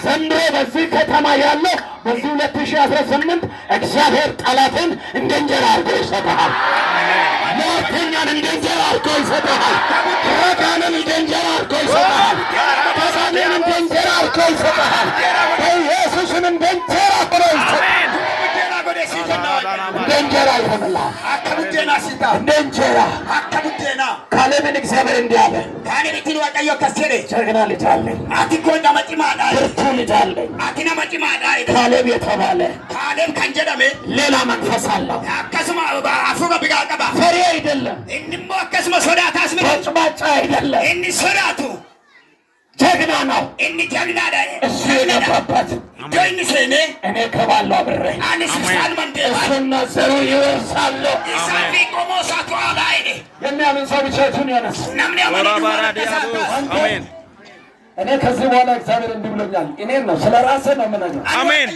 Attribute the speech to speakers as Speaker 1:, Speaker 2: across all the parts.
Speaker 1: ዘንድሮ በዚህ ከተማ ያለው በዚህ 2018 እግዚአብሔር ጠላትን እንደ እንጀራ አድርጎ ይሰጥሃል። ሞተኛን እንደ እንጀራ አድርጎ ይሰጥሃል። ረጋንን እንደ እንጀራ አድርጎ ይሰጥሃል። ተሳኔን እንደ እንጀራ አድርጎ ይሰጥሃል። በኢየሱስን እንደ እንጀራ አድርጎ ይሰጥሃል። እንደ እንጀራ ይሆንልሃል። እንደ እንጀራ ካሌብን እግዚአብሔር እንዲህ አለ፣ ጀግና ልጅ አለኝ፣ ብርቱ ልጅ አለኝ። ካሌብ የተባለ ሌላ መንፈስ አለው። ፈሪ አይደለም፣ ጭባጫ አይደለም፣ ጀግና ነው። እሱ የገባበት እኔ ከባለው አብሬ እሱና ዘሩ ይወርሳሉ። የሚያምን ሰው ብቻ እጁን ያነሳ። እኔ ከዚህ በኋላ እግዚአብሔር እንዲህ ብሎኛል። እኔን ነው ስለ ራሴ ነው የምነግርህ። አሜን።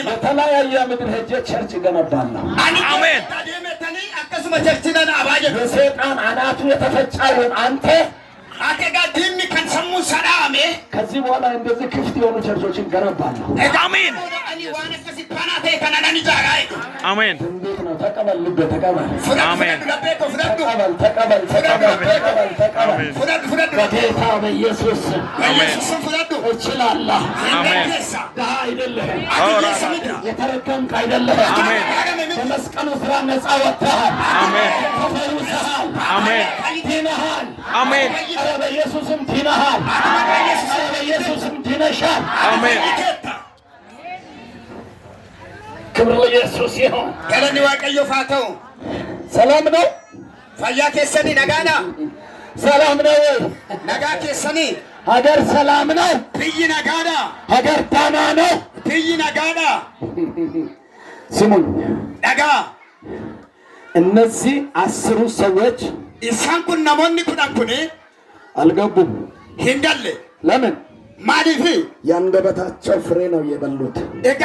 Speaker 1: የተለያየ ምድር ሄጄ ቸርች እገነባለሁ። አሜን። የሰይጣን አናቱ የተፈጫውን አንተ ከዚህ በኋላ እንደዚህ ክፍት የሆኑ ቸርቾችን ገነባለሁ። አሜን አሜን። እንዴት ነው? ተቀበል፣ ልቤ ተቀበል። አሜን። ተቀበል። በጌታ በኢየሱስ እችላለሁ። ድሀ አይደለህም፣ የተረገምክ አይደለህም። በመስቀሉ ስራ ነፃ ወጥተሃል፣ ተፈውሰሃል፣ ድነሃል። አሜን። በኢየሱስም ድነሃል፣ በኢየሱስም ድነሻል። አሜን። ክብር ለኢየሱስ ይሁን። ገለኒ ዋቀዮ ፋተው ሰላም ነው። ፈያ ከሰኒ ነጋና ሰላም ነው። ነጋ ከሰኒ ሀገር ሰላም ነው። ብይ ነጋና ሀገር ዳና ነው። ብይ ነጋና ስሙኝ ነጋ እነዚህ 10 ሰዎች ኢሳንኩን ነሞኒ ኩዳንኩኒ አልገቡም። ሂንዳለ ለምን ማዲፊ ያንደበታቸው ፍሬ ነው የበሉት። እጋ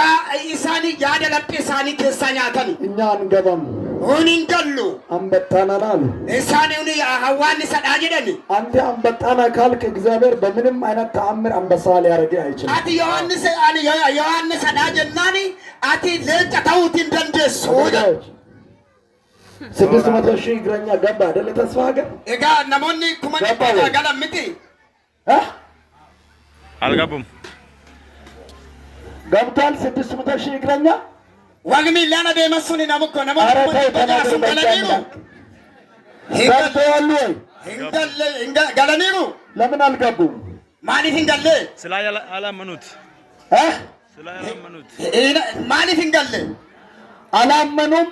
Speaker 1: ኢሳኒ ያደለጥ ኢሳኒ ከሳኛተን እኛ አንገባም ኡኒንገሉ አንበጣናና አሉ። ኢሳኒውን ያሐዋን ሰዳጀደኒ አንተ አንበጣና ካልክ እግዚአብሔር በምንም አይነት ተአምር አንበሳ ሊያረግ አይችልም። አቲ ዮሐንስ ሰዳጀናኒ አቲ ለጨታውት እንደንደሱ 600,000 እግረኛ ገባ አይደል? ተስፋ ሀገር እጋ ነሞኒ ኩመን ገለምቲ አልገቡም። ገብቷል። 600,000 እግረኛ ዋግሚ ላና ደመሱኒ ናምኮ ነሞ ገለኒሩ ለምን አልገቡም? ማሊፍ እንገለ ስላላመኑት ማሊፍ እንገለ አላመኑም።